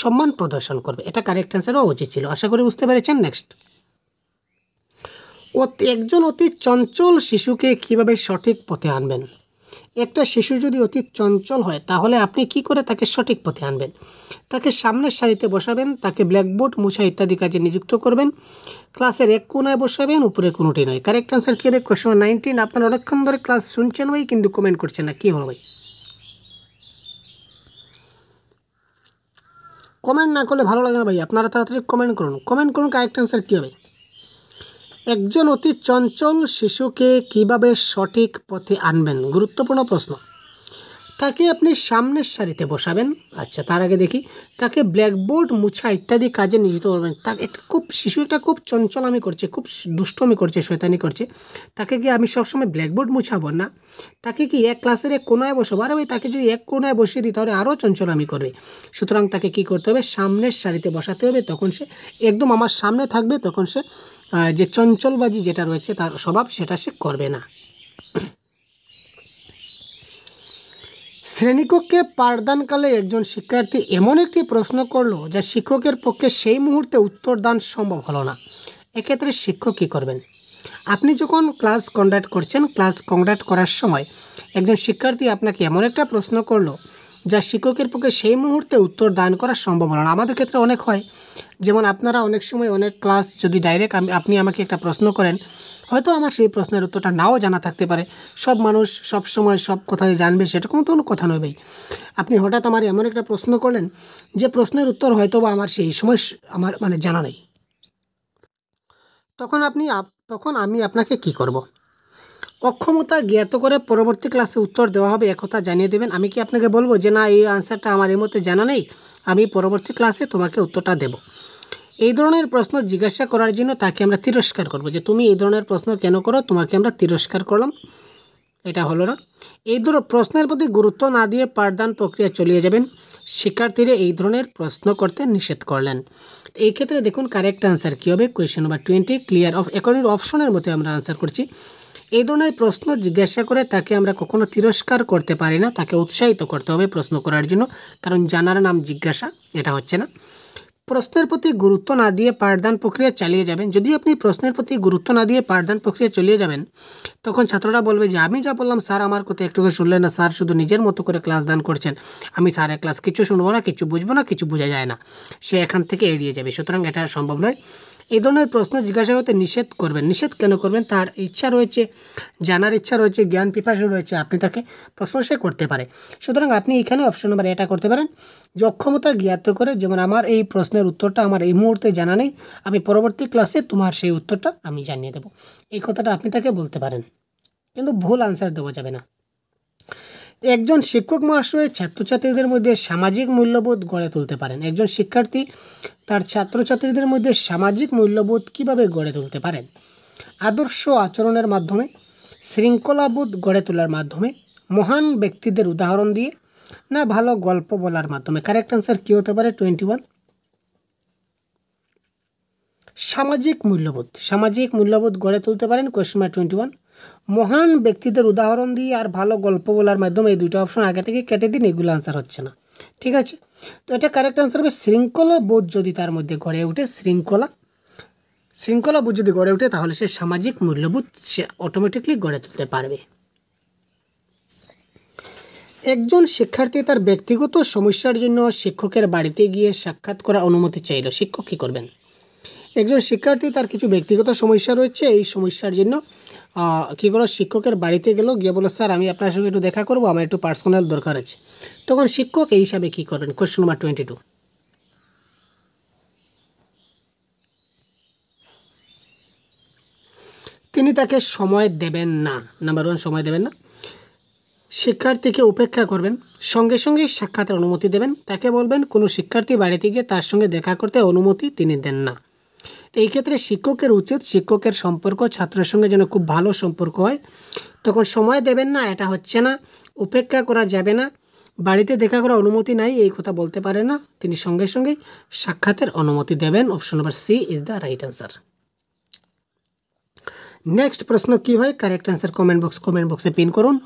সম্মান প্রদর্শন করবে। এটা কারেক্ট অ্যান্সার হওয়া উচিত ছিল। আশা করি বুঝতে পেরেছেন। নেক্সট, একজন অতি চঞ্চল শিশুকে কিভাবে সঠিক পথে আনবেন? একটা শিশু যদি অতি চঞ্চল হয় তাহলে আপনি কি করে তাকে সঠিক পথে আনবেন? তাকে সামনের সারিতে বসাবেন, তাকে ব্ল্যাকবোর্ড মুছা ইত্যাদি কাজে নিযুক্ত করবেন, ক্লাসের এক কোনায় বসাবেন, উপরে কোনোটি নয়। কারেক্ট অ্যান্সার কী হবে? কোয়েশ্চন 19। আপনারা অনেকক্ষণ ধরে ক্লাস শুনছেন ভাই, কিন্তু কমেন্ট করছেন না, কী হলো ভাই? কমেন্ট না করলে ভালো লাগে না ভাই, আপনারা তাড়াতাড়ি কমেন্ট করুন। কারেক্ট অ্যান্সার কী হবে? একজন অতি চঞ্চল শিশুকে কিভাবে সঠিক পথে আনবেন? গুরুত্বপূর্ণ প্রশ্ন। তাকে আপনি সামনের সারিতে বসাবেন। আচ্ছা, তার আগে দেখি, তাকে ব্ল্যাকবোর্ড মুছা ইত্যাদি কাজে নিয়োজিত করবেন। তাকে শিশু একটা খুব চঞ্চলামি করছে, খুব দুষ্টমি করছে, শয়তানি করছে, তাকে কি আমি সবসময় ব্ল্যাকবোর্ড মুছাবো না, তাকে কি এক ক্লাসের এক কোনায় বসাবো? আর ভাই তাকে যদি এক কোনায় বসিয়ে দিই তাহলে আরও চঞ্চলামি করবে। সুতরাং তাকে কি করতে হবে? সামনের সারিতে বসাতে হবে, তখন সে একদম আমার সামনে থাকবে, তখন সে যে চঞ্চলবাজি যেটা রয়েছে তার স্বভাব সেটা সে করবে না। শ্রেণীকক্ষে পাঠদানকালে একজন শিক্ষার্থী এমন একটি প্রশ্ন করলো যা শিক্ষকের পক্ষে সেই মুহূর্তে উত্তর দান সম্ভব হলো না। এক্ষেত্রে শিক্ষক কী করবেন? আপনি যখন ক্লাস কন্ডাক্ট করছেন, ক্লাস কন্ডাক্ট করার সময় একজন শিক্ষার্থী আপনাকে এমন একটা প্রশ্ন করলো যা শিক্ষকের পক্ষে সেই মুহূর্তে উত্তর দান করা সম্ভব হলো না। আমাদের ক্ষেত্রে অনেক হয়, যেমন আপনারা অনেক সময় অনেক ক্লাস যদি ডাইরেক্ট আপনি আমাকে একটা প্রশ্ন করেন, হয়তো আমার সেই প্রশ্নের উত্তরটা নাও জানা থাকতে পারে। সব মানুষ সব সময় সব কথাই জানবে সেরকম তো কোনো কথা নয় ভাই। আপনি হঠাৎ আমার এমন একটা প্রশ্ন করলেন যে প্রশ্নের উত্তর হয়তো বা আমার সেই সময় আমার জানা নেই। তখন আমি আপনাকে কি করব? অক্ষমতা জ্ঞাত করে পরবর্তী ক্লাসে উত্তর দেওয়া হবে একথা জানিয়ে দেবেন। আমি কি আপনাকে বলবো যে না, এই আনসারটা আমার এই মধ্যে জানা নেই, আমি পরবর্তী ক্লাসে তোমাকে উত্তরটা দেব? এই ধরনের প্রশ্ন জিজ্ঞাসা করার জন্য তাকে আমরা তিরস্কার করব, যে তুমি এই ধরনের প্রশ্ন কেন করো, তোমাকে আমরা তিরস্কার করলাম, এটা হলো না। এই প্রশ্নের প্রতি গুরুত্ব না দিয়ে পাঠদান প্রক্রিয়া চালিয়ে যাবেন। শিক্ষার্থীরা এই ধরনের প্রশ্ন করতে নিষেধ করলেন। এই ক্ষেত্রে দেখুন কারেক্ট আনসার কী হবে? Question number 20 clear of according অপশনের মধ্যে আমরা আনসার করছি। এই ধরনের প্রশ্ন জিজ্ঞাসা করে তাকে আমরা কখনো তিরস্কার করতে পারি না, তাকে উৎসাহিত করতে হবে প্রশ্ন করার জন্য, কারণ জানার নাম জিজ্ঞাসা, এটা হচ্ছে না। প্রশ্নের প্রতি গুরুত্ব না দিয়ে পাঠদান প্রক্রিয়া চালিয়ে যাবেন। যদি আপনি প্রশ্নের প্রতি গুরুত্ব না দিয়ে পাঠদান প্রক্রিয়া চালিয়ে যাবেন, তখন ছাত্ররা বলবে যে আমি যা বললাম স্যার আমার কথা একটুকু শুনলেন না, স্যার শুধু নিজের মতো করে ক্লাস দান করছেন, আমি স্যারের ক্লাস কিছু শুনবো না, কিছু বুঝবো না, কিছু বোঝা যায় না, সে এখান থেকে এড়িয়ে যাবে। সুতরাং এটা সম্ভব নয়। এই ধরনের প্রশ্ন জিজ্ঞাসা করতে নিষেধ করবেন। নিষেধ কেন করবেন? তার ইচ্ছা রয়েছে, জানার ইচ্ছা রয়েছে, জ্ঞান পিপাসু রয়েছে, আপনি তাকে প্রশ্ন সে করতে পারে। সুতরাং আপনি এখানে অপশন নাম্বার এটা করতে পারেন যে অক্ষমতা জ্ঞাত করে, যেমন আমার এই প্রশ্নের উত্তরটা আমার এই মুহূর্তে জানা নেই, আমি পরবর্তী ক্লাসে তোমার সেই উত্তরটা আমি জানিয়ে দেবো, এই কথাটা আপনি তাকে বলতে পারেন, কিন্তু ভুল আনসার দেওয়া যাবে না। একজন শিক্ষক মহাশয় ছাত্রছাত্রীদের মধ্যে সামাজিক মূল্যবোধ গড়ে তুলতে পারেন। একজন শিক্ষার্থী তার ছাত্রছাত্রীদের মধ্যে সামাজিক মূল্যবোধ কিভাবে গড়ে তুলতে পারেন? আদর্শ আচরণের মাধ্যমে, শৃঙ্খলাবোধ গড়ে তোলার মাধ্যমে, মহান ব্যক্তিদের উদাহরণ দিয়ে, না ভালো গল্প বলার মাধ্যমে? কারেক্ট আনসার কী হতে পারে? 21 সামাজিক মূল্যবোধ গড়ে তুলতে পারেন। কোয়েশ্চন নাম্বার 21 মহান ব্যক্তিদের উদাহরণ দিয়ে আর ভালো গল্প বলার মাধ্যমে। এই দুটো অপশন আগে থেকে কেটে দিন, এগুলো আনসার হচ্ছে না, ঠিক আছে? তো এটা কারেক্ট আনসার হবে শৃঙ্খলা বোধ যদি তার মধ্যে গড়ে ওঠে, শৃঙ্খলা বোধ যদি গড়ে ওঠে, তাহলে সে সামাজিক মূল্যবোধ সে অটোমেটিকলি গড়ে তুলতে পারবে। একজন শিক্ষার্থী তার ব্যক্তিগত সমস্যার জন্য শিক্ষকের বাড়িতে গিয়ে সাক্ষাৎ করার অনুমতি চাইল, শিক্ষক কী করবেন? একজন শিক্ষার্থী তার কিছু ব্যক্তিগত সমস্যা রয়েছে, এই সমস্যার জন্য কী করো, শিক্ষকের বাড়িতে গেল, গিয়ে বলো স্যার আমি আপনার সঙ্গে একটু দেখা করবো, আমার একটু পার্সোনাল দরকার আছে। তখন শিক্ষক এই হিসাবে কী করবেন? কোয়েশ্চন নাম্বার 22 তিনি তাকে সময় দেবেন না। নাম্বার 1 সময় দেবেন না। শিক্ষার্থীকে উপেক্ষা করবেন, সঙ্গে সঙ্গে সাক্ষাতের অনুমতি দেবেন। তাকে বলবেন কোনো শিক্ষার্থী বাড়িতে গিয়ে তার সঙ্গে দেখা করতে অনুমতি তিনি দেন না। তো এই ক্ষেত্রে শিক্ষকের উচিত শিক্ষকের সম্পর্ক ছাত্রের সঙ্গে যেন খুব ভালো সম্পর্ক হয়। তখন সময় দেবেন না, এটা হচ্ছে না। উপেক্ষা করা যাবে না, বাড়িতে দেখা করার অনুমতি নাই এই কথা বলতে পারে না, তিনি সঙ্গে সঙ্গে সাক্ষাতের অনুমতি দেবেন। Option number C is the right answer. Next প্রশ্ন কি হয়? কারেক্ট অ্যান্সার কমেন্ট বক্সে পিন করুন।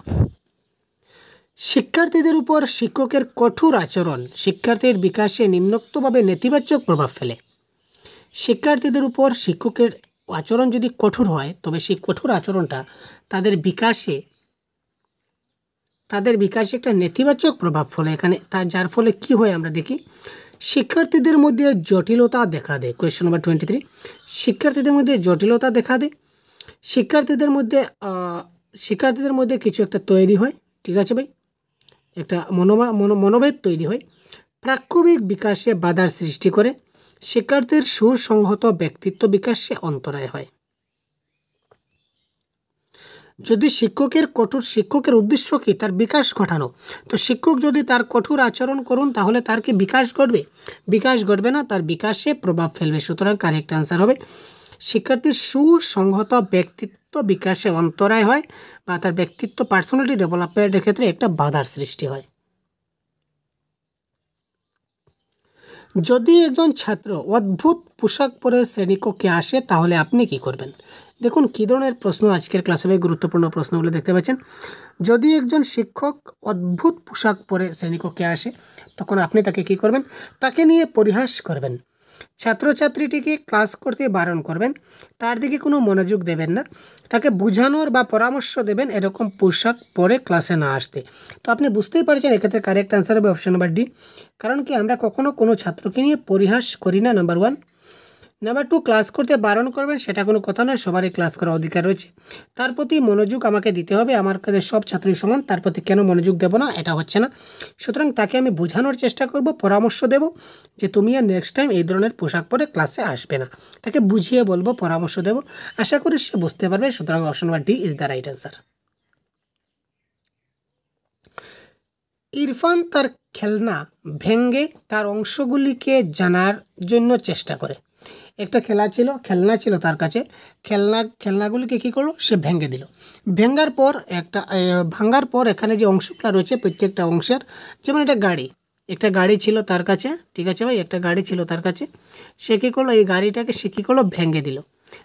শিক্ষার্থীদের উপর শিক্ষকের কঠোর আচরণ শিক্ষার্থীর বিকাশে নিম্নোক্তভাবে নেতিবাচক প্রভাব ফেলে। শিক্ষার্থীদের উপর শিক্ষকের আচরণ যদি কঠোর হয়, তবে সেই কঠোর আচরণটা তাদের বিকাশে একটা নেতিবাচক প্রভাব ফেলে। এখানে যার ফলে কি হয় আমরা দেখি, শিক্ষার্থীদের মধ্যে জটিলতা দেখা দেয়। কোয়েশ্চন নাম্বার 23 শিক্ষার্থীদের মধ্যে জটিলতা দেখা দেয়। শিক্ষার্থীদের মধ্যে কিছু একটা তৈরি হয়, ঠিক আছে ভাই, একটা মনোভেদ তৈরি হয়। প্রাক্ষবিক বিকাশে বাধার সৃষ্টি করে। শিক্ষার্থীর সুসংহত ব্যক্তিত্ব বিকাশে অন্তরায় হয়। যদি শিক্ষকের উদ্দেশ্য কি? তার বিকাশ ঘটানো। তো শিক্ষক যদি তার কঠোর আচরণ করুন, তাহলে তার কি বিকাশ ঘটবে? বিকাশ ঘটবে না, তার বিকাশে প্রভাব ফেলবে। সুতরাং কারেক্ট আনসার হবে শিক্ষার্থীর সুসংহত ব্যক্তিত্ব বিকাশে অন্তরায় হয়, বা তার ব্যক্তিত্ব পার্সোনালিটি ডেভেলপমেন্টের ক্ষেত্রে একটা বাধার সৃষ্টি হয়। যদি একজন ছাত্র অদ্ভুত পোশাক পরে শ্রেণীকক্ষে আসে, তাহলে আপনি কি করবেন? দেখুন কী ধরনের প্রশ্ন আজকের ক্লাসে গুরুত্বপূর্ণ প্রশ্নগুলো দেখতে পাচ্ছেন। যদি একজন শিক্ষক অদ্ভুত পোশাক পরে শ্রেণীকক্ষে আসে, তখন আপনি তাকে কী করবেন? তাকে নিয়ে পরিহাস করবেন, ছাত্রছাত্রীটিকে ক্লাস করতে বারণ করবেন, তার দিকে কোনো মনোযোগ দেবেন না, তাকে বোঝানোর বা পরামর্শ দেবেন এরকম পোশাক পরে ক্লাসে না আসতে। তো আপনি বুঝতেই পারছেন এক্ষেত্রে কারেক্ট আনসার হবে অপশন নাম্বার ডি। কারণ কি, আমরা কখনো কোনো ছাত্রকে নিয়ে পরিহাস করি না, নাম্বার 1। নাম্বার 2, ক্লাস করতে বারণ করবেন সেটা কোনো কথা নয়, সবারই ক্লাস করার অধিকার রয়েছে। তার প্রতি মনোযোগ আমাকে দিতে হবে, আমার কাছে সব ছাত্রই সমান, তার প্রতি কেন মনোযোগ দেবো না, এটা হচ্ছে না। সুতরাং তাকে আমি বোঝানোর চেষ্টা করব, পরামর্শ দেব যে তুমি আর নেক্সট টাইম এই ধরনের পোশাক পরে ক্লাসে আসবে না। তাকে বুঝিয়ে বলবো, পরামর্শ দেব, আশা করি সে বুঝতে পারবে। সুতরাং option number D is the right answer. Irfan তার খেলনা ভেঙে তার অংশগুলিকে জানার জন্য চেষ্টা করে। একটা খেলনা ছিল তার কাছে, খেলনাগুলিকে কী করলো? সে ভেঙে দিল। ভাঙার পর এখানে যে অংশগুলো রয়েছে প্রত্যেকটা অংশের, যেমন একটা গাড়ি ছিল তার কাছে, ঠিক আছে ভাই, একটা গাড়ি ছিল তার কাছে, সে কী করলো? এই গাড়িটাকে সে কী করলো? ভেঙে দিল।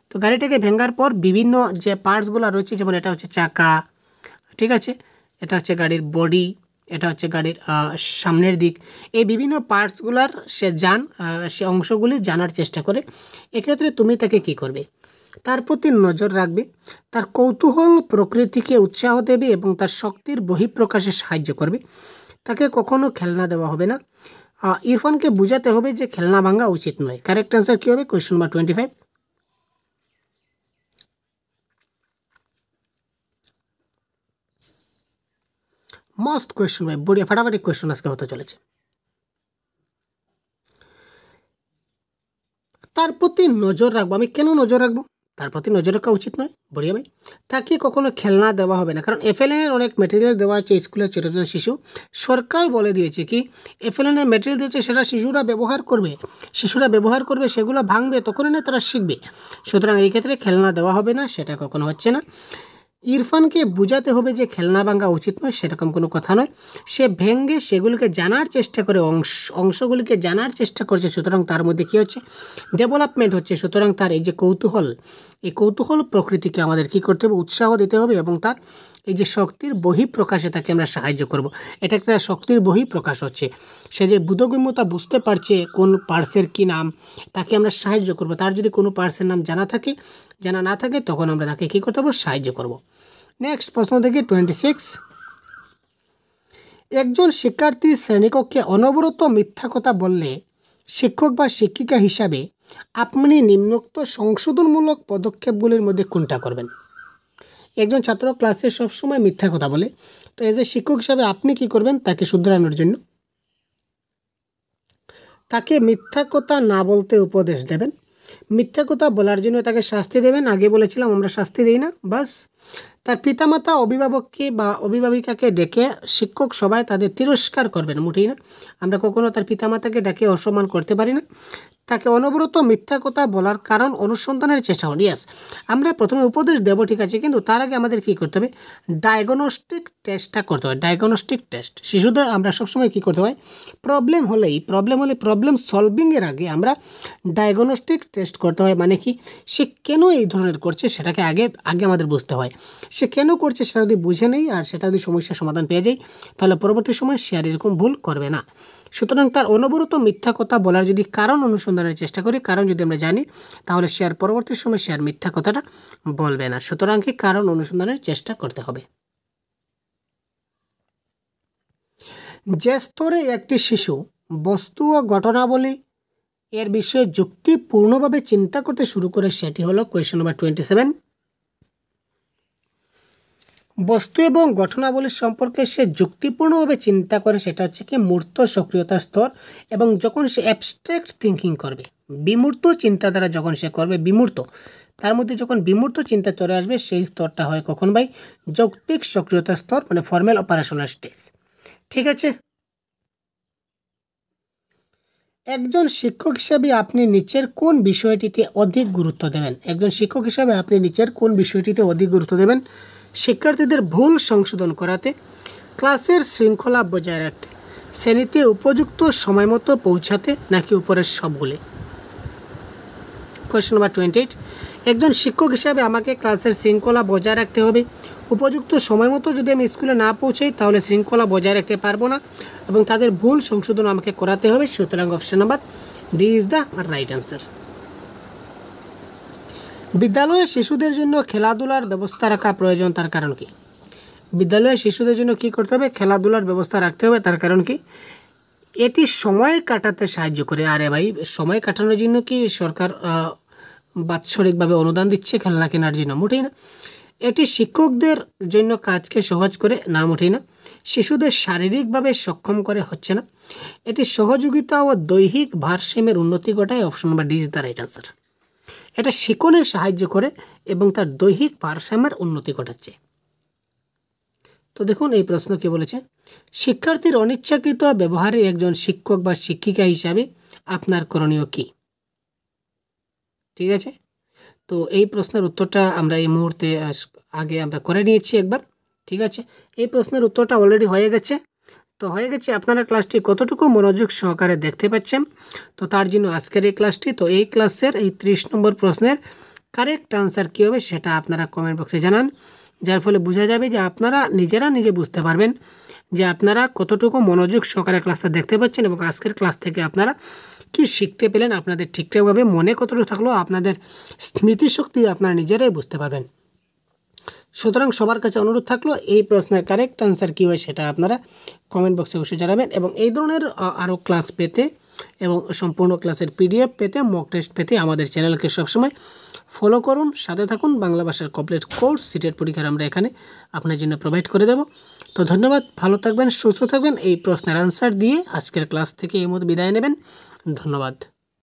তো গাড়িটাকে ভেঙার পর বিভিন্ন যে পার্টসগুলো রয়েছে, যেমন এটা হচ্ছে চাকা, ঠিক আছে, এটা হচ্ছে গাড়ির বডি, এটা হচ্ছে গাড়ির সামনের দিক, এই বিভিন্ন পার্টসগুলোর সে অংশগুলি জানার চেষ্টা করে। এক্ষেত্রে তুমি তাকে কি করবে? তার প্রতি নজর রাখবে, তার কৌতূহল প্রকৃতিকে উৎসাহ দেবে এবং তার শক্তির বহিঃপ্রকাশে সাহায্য করবে। তাকে কখনো খেলনা দেওয়া হবে না। ইরফানকে বোঝাতে হবে যে খেলনা ভাঙা উচিত নয়। কারেক্ট অ্যান্সার কী হবে? Question number 25। মস্ত কোয়েশ্চন ভাই, বড়িয়া ফাটাফাটি কোয়েশ্চন আজকে হতে চলেছে। তার প্রতি নজর রাখবো। আমি কেন নজর রাখবো? তার প্রতি নজর রাখা উচিত নয়, বড়িয়া ভাই। তাকে কখনো খেলনা দেওয়া হবে না, কারণ এফএলএনের অনেক মেটেরিয়াল দেওয়া আছে স্কুলের ছোটো ছোটো শিশু। সরকার বলে দিয়েছে কি, এফএলএনের মেটেরিয়াল দিয়েছে সেটা শিশুরা ব্যবহার করবে, সেগুলো ভাঙবে, তখনই না তারা শিখবে। সুতরাং এই ক্ষেত্রে খেলনা দেওয়া হবে না, সেটা কখনো হচ্ছে না। ইরফানকে বোঝাতে হবে যে খেলনা ভাঙা উচিত নয়, সেরকম কোনো কথা নয়। সে ভেঙে সেগুলিকে জানার চেষ্টা করে, অংশগুলিকে জানার চেষ্টা করছে, সুতরাং তার মধ্যে কী হচ্ছে? ডেভেলপমেন্ট হচ্ছে। সুতরাং তার এই যে কৌতূহল প্রকৃতিকে আমাদের কী করতে হবে? উৎসাহ দিতে হবে এবং তার এই যে শক্তির বহিঃপ্রকাশে তাকে আমরা সাহায্য করব। এটা একটা শক্তির বহিঃপ্রকাশ হচ্ছে। সে যে বোধগম্যতা বুঝতে পারছে কোন পার্টসের কী নাম, তাকে আমরা সাহায্য করব। তার যদি কোনো পার্টসের নাম জানা না থাকে, তখন আমরা তাকে কী করতে পারবো? সাহায্য করব। নেক্সট প্রশ্ন দেখি 26। একজন শিক্ষার্থী শ্রেণীকক্ষে অনবরত মিথ্যা কথা বললে শিক্ষক বা শিক্ষিকা হিসাবে আপনি নিম্নোক্ত সংশোধনমূলক পদক্ষেপগুলির মধ্যে কোনটা করবেন? একজন ছাত্র ক্লাসে সবসময় মিথ্যা কথা বলে, তো এজ এ শিক্ষক হিসাবে আপনি কি করবেন তাকে শুধরানোর জন্য? তাকে মিথ্যা কথা না বলতে উপদেশ দেবেন, মিথ্যা কথা বলার জন্য তাকে শাস্তি দেবেন। আগে বলেছিলাম আমরা শাস্তি দিই না, বাস। তার পিতামাতা অভিভাবককে বা অভিভাবিকাকে ডেকে শিক্ষক সবাই তাদের তিরস্কার করবেন, মোটেই না। আমরা কখনো তার পিতামাতাকে ডেকে অসম্মান করতে পারি না। তাকে অনবরত মিথ্যা কথা বলার কারণ অনুসন্ধানের চেষ্টা করি। ইয়াস, আমরা প্রথমে উপদেশ দেবো, ঠিক আছে, কিন্তু তার আগে আমাদের কী করতে হবে? ডায়াগনস্টিক টেস্টটা করতে হয়। ডায়াগনস্টিক টেস্ট শিশুদের আমরা সবসময় কী করতে হয়? প্রবলেম হলে প্রবলেম সলভিংয়ের আগে আমরা ডায়াগনস্টিক টেস্ট করতে হয়। মানে কি, সে কেন এই ধরনের করছে সেটাকে আগে আমাদের বুঝতে হয়। সে কেন করছে সেটা যদি বুঝে নেই আর সেটা যদি সমস্যার সমাধান পেয়ে যায়, তাহলে পরবর্তী সময় সে আর এরকম ভুল করবে না। সুতরাং তার অনবরত মিথ্যা কথা বলার যদি কারণ অনুসন্ধানের চেষ্টা করি, কারণ যদি আমরা জানি, তাহলে সে আর পরবর্তী সময় সে আর মিথ্যা কথাটা বলবে না। সুতরাং কি কারণ অনুসন্ধানের চেষ্টা করতে হবে। যে স্তরে একটি শিশু বস্তু ও ঘটনাবলী এর বিষয়ে যুক্তিপূর্ণভাবে চিন্তা করতে শুরু করে, সেটি হলো কোয়েশ্চন নাম্বার 27। বস্তু এবং ঘটনাবলীর সম্পর্কে সে যুক্তিপূর্ণভাবে চিন্তা করে, সেটা হচ্ছে কি মূর্ত সক্রিয়তার স্তর। এবং যখন সে অ্যাবস্ট্রাক্ট থিঙ্কিং করবে, বিমূর্ত চিন্তাধারা যখন সে করবে, তার মধ্যে যখন বিমূর্ত চিন্তা চলে আসবে, সেই স্তরটা হয় কখন ভাই? যৌক্তিক সক্রিয়তার স্তর, মানে ফর্মাল অপারেশনাল স্টেজ। ঠিক আছে, একজন শিক্ষক হিসাবে আপনি নিচের কোন বিষয়টিতে অধিক গুরুত্ব দেবেন? শিক্ষার্থীদের ভুল সংশোধন করাতে, ক্লাসের শৃঙ্খলা বজায় রাখতে, শ্রেণীতে উপযুক্ত সময় মতো পৌঁছাতে, নাকি উপরের সবগুলি? Question number 28। একজন শিক্ষক হিসাবে আমাকে ক্লাসের শৃঙ্খলা বজায় রাখতে হবে। উপযুক্ত সময় মতো যদি আমি স্কুলে না পৌঁছাই তাহলে শৃঙ্খলা বজায় রাখতে পারবো না এবং তাদের ভুল সংশোধন আমাকে করাতে হবে। সুতরাং option number D is the right answer. বিদ্যালয়ে শিশুদের জন্য খেলাধুলার ব্যবস্থা রাখা প্রয়োজন, তার কারণ কি? বিদ্যালয়ে শিশুদের জন্য কি করতে হবে? খেলাধুলার ব্যবস্থা রাখতে হবে। তার কারণ কি? এটি সময় কাটাতে সাহায্য করে। আরে ভাই, সময় কাটানোর জন্য কি সরকার বাৎসরিকভাবে অনুদান দিচ্ছে খেলনা কেনার জন্য? মোটেই না। এটি শিক্ষকদের জন্য কাজকে সহজ করে, না মোটেই না। শিশুদের শারীরিকভাবে সক্ষম করে, হচ্ছে না। এটি সহযোগিতা ও দৈহিক ভারসাম্যের উন্নতি ঘটায়। Option number D is the right answer. এটা শিক্ষণে সাহায্য করে এবং তার দৈহিক ভারসাম্যের উন্নতি ঘটাচ্ছে। তো দেখুন এই প্রশ্ন কি বলেছে, শিক্ষার্থীর অনিচ্ছাকৃত ব্যবহারে একজন শিক্ষক বা শিক্ষিকা হিসাবে আপনার করণীয় কি? ঠিক আছে, তো এই প্রশ্নের উত্তরটা আমরা এই মুহূর্তে আগে আমরা করে নিয়েছি একবার। ঠিক আছে, এই প্রশ্নের উত্তরটা অলরেডি হয়ে গেছে। তো হয়ে গেছে, আপনারা ক্লাসটি কতটুকু মনোযোগ সহকারে দেখতে পাচ্ছেন, তো তার জন্য আজকের এই ক্লাসটি। তো এই ক্লাসের এই 30 নম্বর প্রশ্নের কারেক্ট আনসার কী হবে সেটা আপনারা কমেন্ট বক্সে জানান, যার ফলে বোঝা যাবে যে আপনারা নিজে বুঝতে পারবেন যে আপনারা কতটুকু মনোযোগ সহকারে ক্লাসটা দেখতে পাচ্ছেন এবং আজকের ক্লাস থেকে আপনারা কি শিখতে পেলেন, আপনাদের ঠিকঠাকভাবে মনে কতটুকু থাকলো, আপনাদের স্মৃতিশক্তি আপনারা নিজেরাই বুঝতে পারবেন। সুতরাং সবার কাছে অনুরোধ থাকলো এই প্রশ্নের কারেক্ট আনসার কী হয় সেটা আপনারা কমেন্ট বক্সে অবশ্যই জানাবেন এবং এই ধরনের আরও ক্লাস পেতে এবং সম্পূর্ণ ক্লাসের PDF পেতে, মক টেস্ট পেতে আমাদের চ্যানেলকে সবসময় ফলো করুন, সাথে থাকুন। বাংলা ভাষার কমপ্লিট কোর্স সিটেট পরীক্ষার আমরা এখানে আপনার জন্য প্রোভাইড করে দেব। তো ধন্যবাদ, ভালো থাকবেন, সুস্থ থাকবেন। এই প্রশ্নের আনসার দিয়ে আজকের ক্লাস থেকে এই মতো বিদায় নেবেন। ধন্যবাদ।